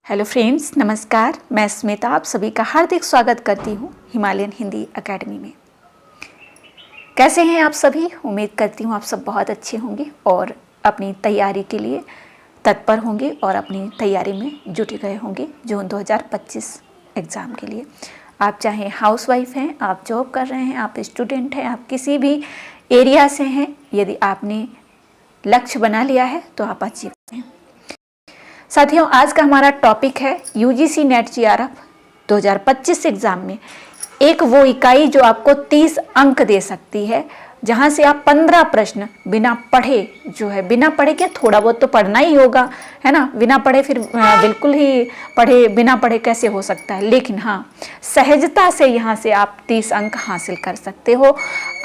Hello friends, नमस्कार। मैं स्मिता आप सभी का हार्दिक स्वागत करती हूँ हिमालयन हिंदी एकेडमी में। कैसे हैं आप सभी? उम्मीद करती हूँ आप सब बहुत अच्छे होंगे और अपनी तैयारी के लिए तत्पर होंगे और अपनी तैयारी में जुटे गए होंगे जून 2025 एग्ज़ाम के लिए। आप चाहे हाउसवाइफ हैं, आप जॉब कर रहे हैं, आप स्टूडेंट हैं, आप किसी भी एरिया से हैं, यदि आपने लक्ष्य बना लिया है तो आप अचीव करें। साथियों, आज का हमारा टॉपिक है यूजीसी नेट जीआरएफ 2025 एग्ज़ाम में एक वो इकाई जो आपको 30 अंक दे सकती है, जहां से आप 15 प्रश्न बिना पढ़े बिना पढ़े क्या, थोड़ा बहुत तो पढ़ना ही होगा, है ना। बिना पढ़े फिर बिल्कुल ही बिना पढ़े कैसे हो सकता है, लेकिन हाँ, सहजता से यहाँ से आप 30 अंक हासिल कर सकते हो।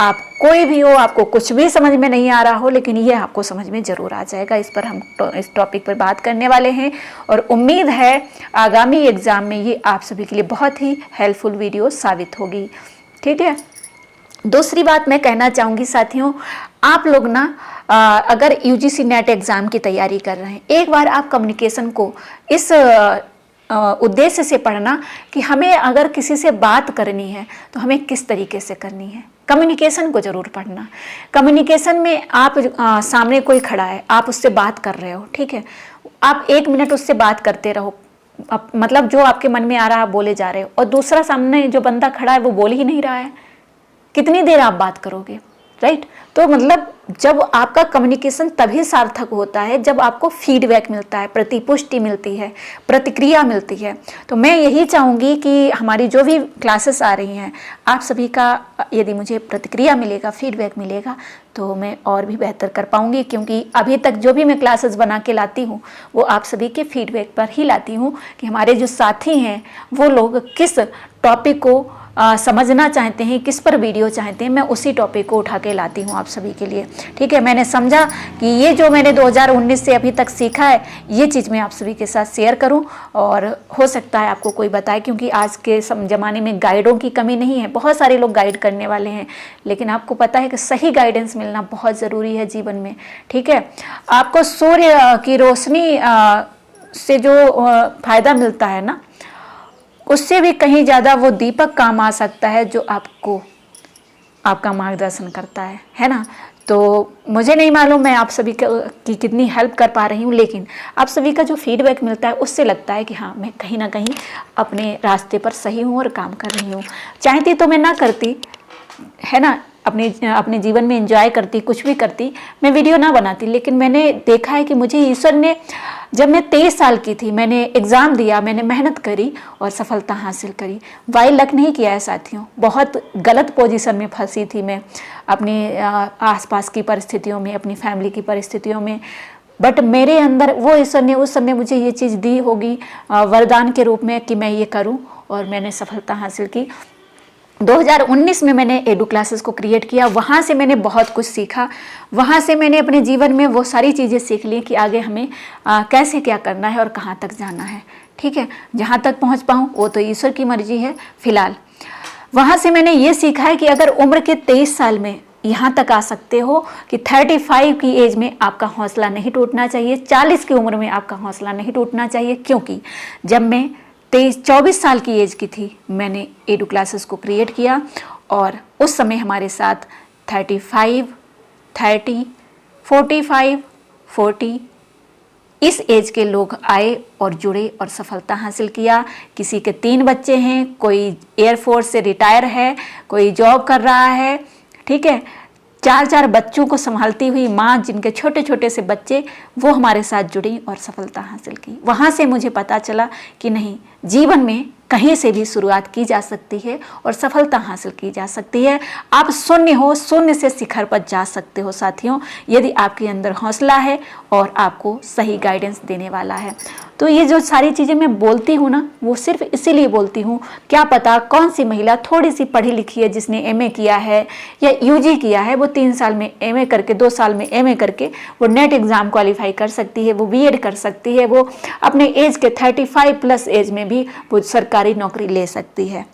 आप कोई भी हो, आपको कुछ भी समझ में नहीं आ रहा हो, लेकिन ये आपको समझ में ज़रूर आ जाएगा। इस पर हम इस टॉपिक पर बात करने वाले हैं और उम्मीद है आगामी एग्ज़ाम में ये आप सभी के लिए बहुत ही हेल्पफुल वीडियो साबित होगी। ठीक है। दूसरी बात मैं कहना चाहूँगी साथियों, आप लोग ना अगर यूजीसी नेट एग्ज़ाम की तैयारी कर रहे हैं, एक बार आप कम्युनिकेशन को इस उद्देश्य से पढ़ना कि हमें अगर किसी से बात करनी है तो हमें किस तरीके से करनी है। कम्युनिकेशन को ज़रूर पढ़ना। कम्युनिकेशन में आप सामने कोई खड़ा है, आप उससे बात कर रहे हो, ठीक है, आप 1 मिनट उससे बात करते रहो, मतलब जो आपके मन में आ रहा है आप बोले जा रहे हो, और दूसरा सामने जो बंदा खड़ा है वो बोल ही नहीं रहा है, कितनी देर आप बात करोगे, राइट। तो मतलब जब आपका कम्युनिकेशन तभी सार्थक होता है जब आपको फीडबैक मिलता है, प्रतिपुष्टि मिलती है, प्रतिक्रिया मिलती है। तो मैं यही चाहूँगी कि हमारी जो भी क्लासेस आ रही हैं, आप सभी का यदि मुझे प्रतिक्रिया मिलेगा, फीडबैक मिलेगा, तो मैं और भी बेहतर कर पाऊँगी, क्योंकि अभी तक जो भी मैं क्लासेस बना के लाती हूँ वो आप सभी के फीडबैक पर ही लाती हूँ कि हमारे जो साथी हैं वो लोग किस टॉपिक को समझना चाहते हैं, किस पर वीडियो चाहते हैं, मैं उसी टॉपिक को उठा के लाती हूँ आप सभी के लिए। ठीक है। मैंने समझा कि ये जो मैंने 2019 से अभी तक सीखा है, ये चीज़ मैं आप सभी के साथ शेयर करूँ, और हो सकता है आपको कोई बताए, क्योंकि आज के ज़माने में गाइडों की कमी नहीं है, बहुत सारे लोग गाइड करने वाले हैं, लेकिन आपको पता है कि सही गाइडेंस मिलना बहुत ज़रूरी है जीवन में। ठीक है। आपको सूर्य की रोशनी से जो फ़ायदा मिलता है ना, उससे भी कहीं ज़्यादा वो दीपक काम आ सकता है जो आपको आपका मार्गदर्शन करता है ना। तो मुझे नहीं मालूम मैं आप सभी की कितनी हेल्प कर पा रही हूँ, लेकिन आप सभी का जो फीडबैक मिलता है उससे लगता है कि हाँ, मैं कहीं ना कहीं अपने रास्ते पर सही हूँ और काम कर रही हूँ। चाहती तो मैं ना करती, है ना, अपने जीवन में एंजॉय करती, कुछ भी करती, मैं वीडियो ना बनाती, लेकिन मैंने देखा है कि मुझे ईश्वर ने, जब मैं 23 साल की थी, मैंने एग्ज़ाम दिया, मैंने मेहनत करी और सफलता हासिल करी। वाई लक नहीं किया है साथियों, बहुत गलत पोजीशन में फंसी थी मैं अपने आसपास की परिस्थितियों में, अपनी फैमिली की परिस्थितियों में, बट मेरे अंदर वो ईश्वर ने उस समय मुझे ये चीज़ दी होगी वरदान के रूप में कि मैं ये करूँ, और मैंने सफलता हासिल की। 2019 में मैंने एडू क्लासेस को क्रिएट किया, वहाँ से मैंने बहुत कुछ सीखा, वहाँ से मैंने अपने जीवन में वो सारी चीज़ें सीख ली कि आगे हमें कैसे क्या करना है और कहाँ तक जाना है। ठीक है। जहाँ तक पहुँच पाऊँ वो तो ईश्वर की मर्जी है। फिलहाल वहाँ से मैंने ये सीखा है कि अगर उम्र के 23 साल में यहाँ तक आ सकते हो कि 35 की एज में आपका हौसला नहीं टूटना चाहिए, 40 की उम्र में आपका हौसला नहीं टूटना चाहिए, क्योंकि जब मैं 24 साल की एज की थी मैंने एडू क्लासेस को क्रिएट किया, और उस समय हमारे साथ 35, 30, 45, 40 इस एज के लोग आए और जुड़े और सफलता हासिल किया। किसी के 3 बच्चे हैं, कोई एयरफोर्स से रिटायर है, कोई जॉब कर रहा है, ठीक है, 4 बच्चों को संभालती हुई माँ, जिनके छोटे छोटे से बच्चे, वो हमारे साथ जुड़ी और सफलता हासिल की। वहाँ से मुझे पता चला कि नहीं, जीवन में कहीं से भी शुरुआत की जा सकती है और सफलता हासिल की जा सकती है। आप शून्य हो, शून्य से शिखर पर जा सकते हो साथियों, यदि आपके अंदर हौसला है और आपको सही गाइडेंस देने वाला है। तो ये जो सारी चीज़ें मैं बोलती हूँ ना, वो सिर्फ इसीलिए बोलती हूँ, क्या पता कौन सी महिला थोड़ी सी पढ़ी लिखी है, जिसने एमए किया है या यूजी किया है, वो 3 साल में एमए करके, 2 साल में एमए करके वो नेट एग्ज़ाम क्वालिफाई कर सकती है, वो बीएड कर सकती है, वो अपने एज के 35+ एज में भी वो सरकारी नौकरी ले सकती है।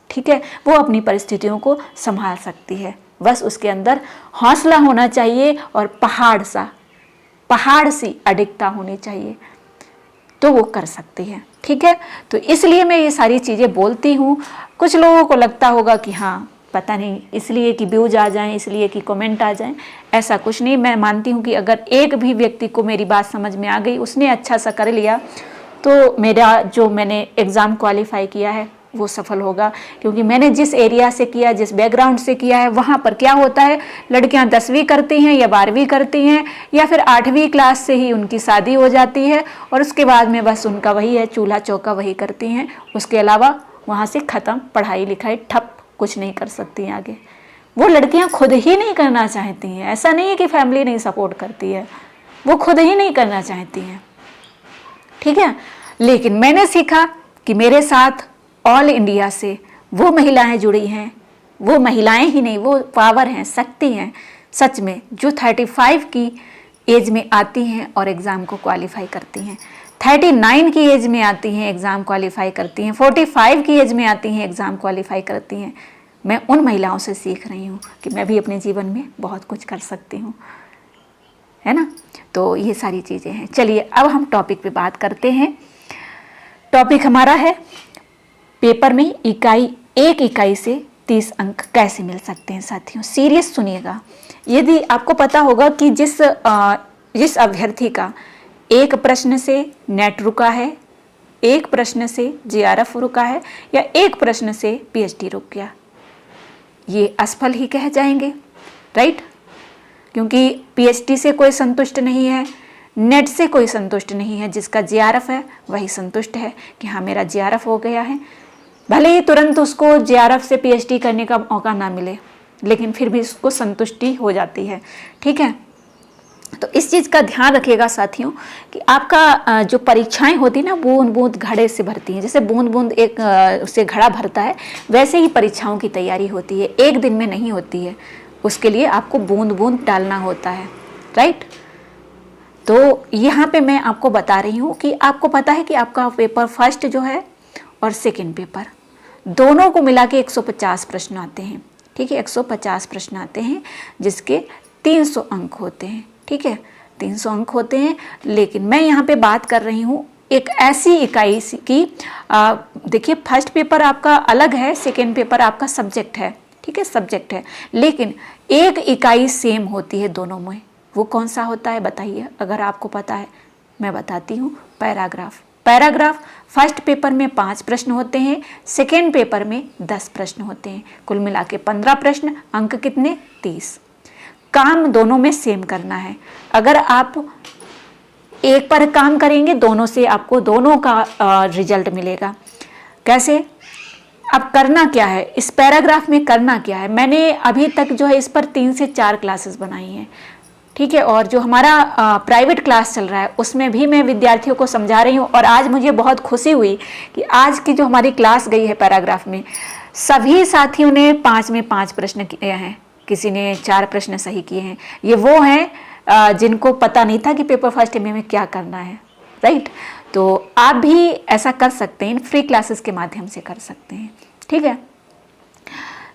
ठीक है। वो अपनी परिस्थितियों को संभाल सकती है, बस उसके अंदर हौसला होना चाहिए और पहाड़ सी अडिगता होनी चाहिए। तो वो कर सकती है। ठीक है, तो इसलिए मैं ये सारी चीज़ें बोलती हूँ। कुछ लोगों को लगता होगा कि हाँ पता नहीं, इसलिए कि व्यूज आ जाएं, इसलिए कि कमेंट आ जाएं, ऐसा कुछ नहीं। मैं मानती हूँ कि अगर एक भी व्यक्ति को मेरी बात समझ में आ गई, उसने अच्छा सा कर लिया, तो मेरा जो मैंने एग्ज़ाम क्वालिफाई किया है वो सफल होगा। क्योंकि मैंने जिस एरिया से किया, जिस बैकग्राउंड से किया है, वहाँ पर क्या होता है, लड़कियाँ 10वीं करती हैं या 12वीं करती हैं या फिर 8वीं क्लास से ही उनकी शादी हो जाती है और उसके बाद में बस उनका वही है, चूल्हा चौका वही करती हैं। उसके अलावा वहाँ से ख़त्म, पढ़ाई लिखाई ठप, कुछ नहीं कर सकती हैं आगे। वो लड़कियाँ खुद ही नहीं करना चाहती हैं, ऐसा नहीं है कि फैमिली नहीं सपोर्ट करती है, वो खुद ही नहीं करना चाहती हैं। ठीक है, लेकिन मैंने सीखा कि मेरे साथ ऑल इंडिया से वो महिलाएं जुड़ी हैं, वो महिलाएं ही नहीं, वो पावर हैं, शक्ति हैं सच में, जो 35 की एज में आती हैं और एग्ज़ाम को क्वालिफाई करती हैं, 39 की एज में आती हैं, एग्ज़ाम क्वालिफाई करती हैं, 45 की एज में आती हैं, एग्ज़ाम क्वालिफाई करती हैं। मैं उन महिलाओं से सीख रही हूँ कि मैं भी अपने जीवन में बहुत कुछ कर सकती हूँ, है ना। तो ये सारी चीज़ें हैं। चलिए अब हम टॉपिक पे बात करते हैं। टॉपिक हमारा है पेपर में एक इकाई से 30 अंक कैसे मिल सकते हैं। साथियों सीरियस सुनिएगा। यदि आपको पता होगा कि जिस अभ्यर्थी का एक प्रश्न से नेट रुका है, एक प्रश्न से जेआरएफ रुका है या एक प्रश्न से पीएचडी रुक गया, ये असफल ही कह जाएंगे, राइट। क्योंकि पीएचडी से कोई संतुष्ट नहीं है, नेट से कोई संतुष्ट नहीं है, जिसका जेआरएफ है वही संतुष्ट है कि हाँ मेरा जेआरएफ हो गया है। भले ही तुरंत उसको जेआरएफ से पीएचडी करने का मौका ना मिले, लेकिन फिर भी उसको संतुष्टि हो जाती है। ठीक है, तो इस चीज़ का ध्यान रखिएगा साथियों कि आपका जो परीक्षाएं होती है ना, बूंद बूंद घड़े से भरती हैं। जैसे बूंद बूंद एक उससे घड़ा भरता है, वैसे ही परीक्षाओं की तैयारी होती है, एक दिन में नहीं होती है। उसके लिए आपको बूंद बूंद डालना होता है, राइट। तो यहाँ पे मैं आपको बता रही हूँ कि आपको पता है कि आपका पेपर फर्स्ट जो है और सेकेंड पेपर दोनों को मिला के 150 प्रश्न आते हैं। ठीक है, 150 प्रश्न आते हैं जिसके 300 अंक होते हैं। ठीक है, 300 अंक होते हैं। लेकिन मैं यहाँ पे बात कर रही हूँ एक ऐसी इकाई की, देखिए फर्स्ट पेपर आपका अलग है, सेकेंड पेपर आपका सब्जेक्ट है। ठीक है, सब्जेक्ट है, लेकिन एक इकाई सेम होती है दोनों में। वो कौन सा होता है बताइए, अगर आपको पता है। मैं बताती हूँ, पैराग्राफ। पैराग्राफ फर्स्ट पेपर में 5 प्रश्न होते हैं, सेकेंड पेपर में 10 प्रश्न होते हैं, कुल मिला के 15 प्रश्न, अंक कितने 30। काम दोनों में सेम करना है। अगर आप एक पर काम करेंगे, दोनों से आपको दोनों का रिजल्ट मिलेगा। कैसे, अब करना क्या है, इस पैराग्राफ में करना क्या है। मैंने अभी तक जो है इस पर 3 से 4 क्लासेस बनाई हैं। ठीक है, और जो हमारा प्राइवेट क्लास चल रहा है उसमें भी मैं विद्यार्थियों को समझा रही हूँ। और आज मुझे बहुत खुशी हुई कि आज की जो हमारी क्लास गई है पैराग्राफ में, सभी साथियों ने 5 में 5 प्रश्न किए हैं, किसी ने 4 प्रश्न सही किए हैं। ये वो हैं जिनको पता नहीं था कि पेपर फर्स्ट में क्या करना है, राइट। तो आप भी ऐसा कर सकते हैं, फ्री क्लासेस के माध्यम से कर सकते हैं। ठीक है,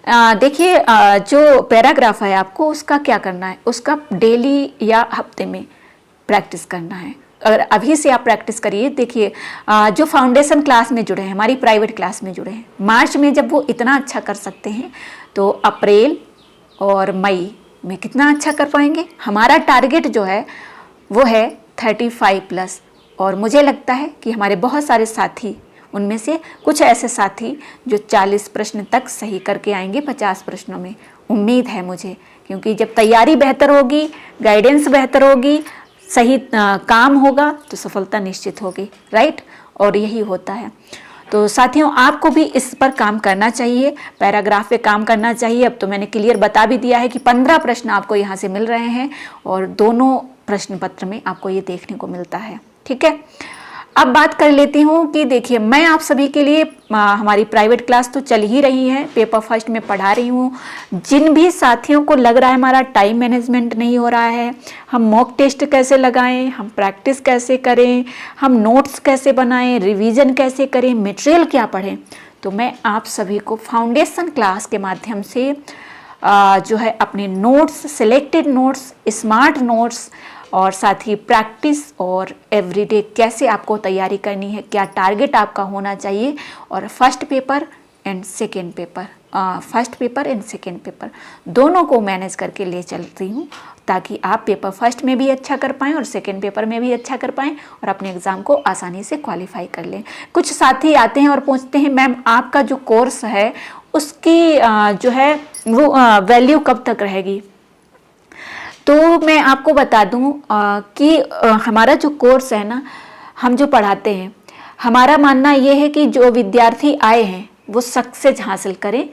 देखिए जो पैराग्राफ है आपको उसका क्या करना है, उसका डेली या हफ्ते में प्रैक्टिस करना है। अगर अभी से आप प्रैक्टिस करिए, देखिए जो फाउंडेशन क्लास में जुड़े हैं, हमारी प्राइवेट क्लास में जुड़े हैं, मार्च में जब वो इतना अच्छा कर सकते हैं तो अप्रैल और मई में कितना अच्छा कर पाएंगे। हमारा टारगेट जो है वो है 35+, और मुझे लगता है कि हमारे बहुत सारे साथी, उनमें से कुछ ऐसे साथी जो 40 प्रश्न तक सही करके आएंगे 50 प्रश्नों में, उम्मीद है मुझे। क्योंकि जब तैयारी बेहतर होगी, गाइडेंस बेहतर होगी, सही काम होगा तो सफलता निश्चित होगी, राइट। और यही होता है। तो साथियों आपको भी इस पर काम करना चाहिए, पैराग्राफ पे काम करना चाहिए। अब तो मैंने क्लियर बता भी दिया है कि 15 प्रश्न आपको यहाँ से मिल रहे हैं और दोनों प्रश्न पत्र में आपको ये देखने को मिलता है। ठीक है, अब बात कर लेती हूँ कि देखिए मैं आप सभी के लिए हमारी प्राइवेट क्लास तो चल ही रही है, पेपर फर्स्ट में पढ़ा रही हूँ। जिन भी साथियों को लग रहा है हमारा टाइम मैनेजमेंट नहीं हो रहा है, हम मॉक टेस्ट कैसे लगाएं, हम प्रैक्टिस कैसे करें, हम नोट्स कैसे बनाएं, रिवीजन कैसे करें, मटेरियल क्या पढ़ें, तो मैं आप सभी को फाउंडेशन क्लास के माध्यम से जो है अपने notes, selected notes, smart notes और साथ ही प्रैक्टिस और एवरीडे कैसे आपको तैयारी करनी है, क्या टारगेट आपका होना चाहिए, और first paper and second paper दोनों को मैनेज करके ले चलती हूँ, ताकि आप पेपर फर्स्ट में भी अच्छा कर पाएँ और सेकेंड पेपर में भी अच्छा कर पाएँ और अपने एग्ज़ाम को आसानी से क्वालिफाई कर लें। कुछ साथी आते हैं और पूछते हैं मैम आपका जो कोर्स है उसकी जो है वो वैल्यू कब तक रहेगी। तो मैं आपको बता दूं कि हमारा जो कोर्स है ना, हम जो पढ़ाते हैं, हमारा मानना ये है कि जो विद्यार्थी आए हैं वो सक्सेस हासिल करें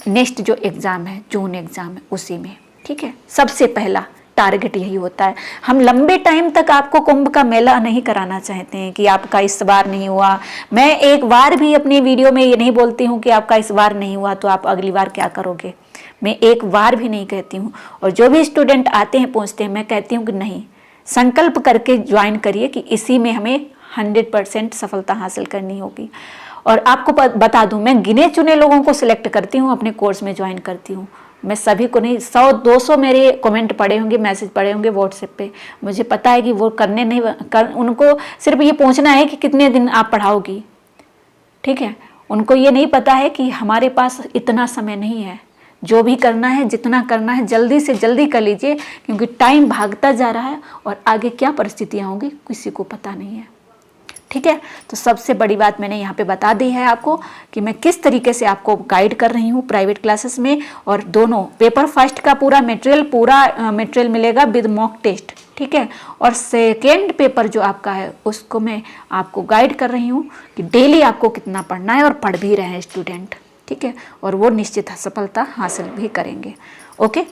नेक्स्ट जो एग्ज़ाम है, जून एग्ज़ाम है, उसी में। ठीक है, सबसे पहला टारगेट यही होता है। हम लंबे टाइम तक आपको कुंभ का मेला नहीं कराना चाहते हैं कि आपका इस बार नहीं हुआ। मैं एक बार भी अपनी वीडियो में ये नहीं बोलती हूँ कि आपका इस बार नहीं हुआ तो आप अगली बार क्या करोगे, मैं एक बार भी नहीं कहती हूँ। और जो भी स्टूडेंट आते हैं पूछते हैं, मैं कहती हूँ कि नहीं, संकल्प करके ज्वाइन करिए कि इसी में हमें 100% सफलता हासिल करनी होगी। और आपको बता दूं, मैं गिने चुने लोगों को सिलेक्ट करती हूँ, अपने कोर्स में ज्वाइन करती हूँ। मैं सभी को नहीं, 100-200 मेरे कमेंट पड़े होंगे, मैसेज पड़े होंगे व्हाट्सएप पे, मुझे पता है कि वो करने नहीं उनको सिर्फ ये पूछना है कि कितने दिन आप पढ़ाओगी। ठीक है, उनको ये नहीं पता है कि हमारे पास इतना समय नहीं है, जो भी करना है, जितना करना है जल्दी से जल्दी कर लीजिए, क्योंकि टाइम भागता जा रहा है और आगे क्या परिस्थितियाँ होंगी किसी को पता नहीं है। ठीक है, तो सबसे बड़ी बात मैंने यहाँ पे बता दी है आपको कि मैं किस तरीके से आपको गाइड कर रही हूँ प्राइवेट क्लासेस में। और दोनों पेपर फर्स्ट का पूरा मटेरियल मिलेगा विद मॉक टेस्ट। ठीक है, और सेकेंड पेपर जो आपका है उसको मैं आपको गाइड कर रही हूँ कि डेली आपको कितना पढ़ना है, और पढ़ भी रहे हैं स्टूडेंट। ठीक है, और वो निश्चित सफलता हासिल भी करेंगे। ओके,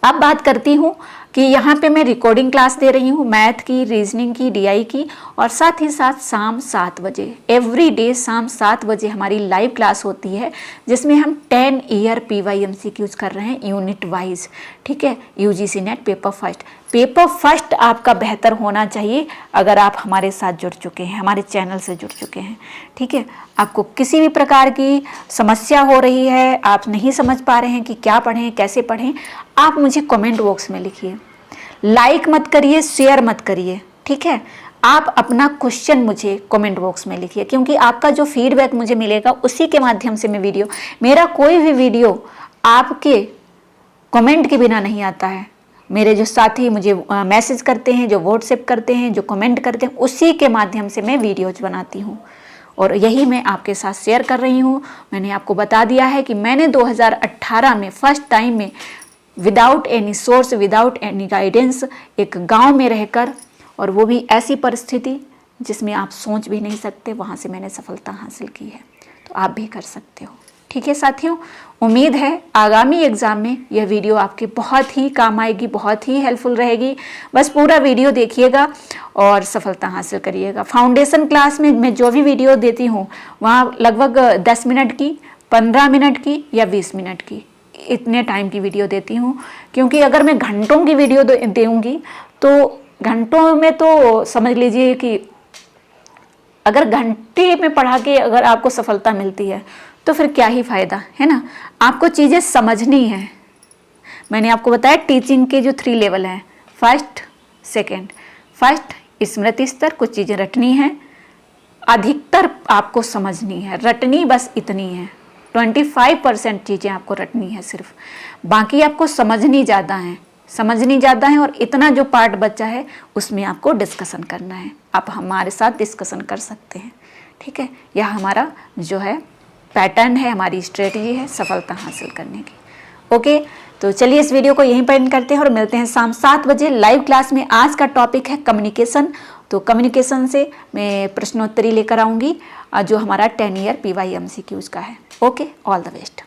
अब बात करती हूँ कि यहाँ पे मैं रिकॉर्डिंग क्लास दे रही हूँ, मैथ की, रीजनिंग की, डीआई की, और साथ ही साथ शाम 7 बजे एवरी डे शाम 7 बजे हमारी लाइव क्लास होती है, जिसमें हम 10 ईयर PYMCQs कर रहे हैं यूनिट वाइज। ठीक है, UGC नेट पेपर फर्स्ट आपका बेहतर होना चाहिए अगर आप हमारे साथ जुड़ चुके हैं, हमारे चैनल से जुड़ चुके हैं। ठीक है, आपको किसी भी प्रकार की समस्या हो रही है, आप नहीं समझ पा रहे हैं कि क्या पढ़ें, कैसे पढ़ें, आप मुझे कमेंट बॉक्स में लिखिए। लाइक मत करिए, शेयर मत करिए। ठीक है, आप अपना क्वेश्चन मुझे कमेंट बॉक्स में लिखिए, क्योंकि आपका जो फीडबैक मुझे मिलेगा उसी के माध्यम से मैं मेरा कोई भी वीडियो आपके कमेंट के बिना नहीं आता है। मेरे जो साथी मुझे मैसेज करते हैं, जो व्हाट्सएप करते हैं, जो कमेंट करते हैं, उसी के माध्यम से मैं वीडियोज बनाती हूँ, और यही मैं आपके साथ शेयर कर रही हूँ। मैंने आपको बता दिया है कि मैंने 2018 में फर्स्ट टाइम में without any source, without any guidance, एक गांव में रहकर, और वो भी ऐसी परिस्थिति जिसमें आप सोच भी नहीं सकते, वहाँ से मैंने सफलता हासिल की है। तो आप भी कर सकते हो। ठीक है साथियों, उम्मीद है आगामी एग्ज़ाम में यह वीडियो आपके बहुत ही काम आएगी, बहुत ही हेल्पफुल रहेगी। बस पूरा वीडियो देखिएगा और सफलता हासिल करिएगा। फाउंडेशन क्लास में मैं जो भी वीडियो देती हूँ वहाँ लगभग 10 मिनट की, 15 मिनट की या 20 मिनट की, इतने टाइम की वीडियो देती हूँ, क्योंकि अगर मैं घंटों की वीडियो दूँगी तो घंटों में तो समझ लीजिए कि अगर घंटे में पढ़ा के अगर आपको सफलता मिलती है तो फिर क्या ही फ़ायदा है ना। आपको चीज़ें समझनी है। मैंने आपको बताया टीचिंग के जो 3 लेवल हैं, फर्स्ट, सेकंड। फर्स्ट स्मृति स्तर, कुछ चीज़ें रटनी है, अधिकतर आपको समझनी है, रटनी बस इतनी है। 25% चीज़ें आपको रटनी है सिर्फ, बाकी आपको समझनी ज़्यादा है, और इतना जो पार्ट बचा है उसमें आपको डिस्कशन करना है। आप हमारे साथ डिस्कशन कर सकते हैं। ठीक है, यह हमारा जो है पैटर्न है, हमारी स्ट्रेटजी है सफलता हासिल करने की। ओके, तो चलिए इस वीडियो को यहीं पर एंड करते हैं और मिलते हैं शाम 7 बजे लाइव क्लास में। आज का टॉपिक है कम्युनिकेशन। तो कम्युनिकेशन से मैं प्रश्नोत्तरी लेकर आऊँगी जो हमारा 10 ईयर PYMCQs का है। Okay, all the best.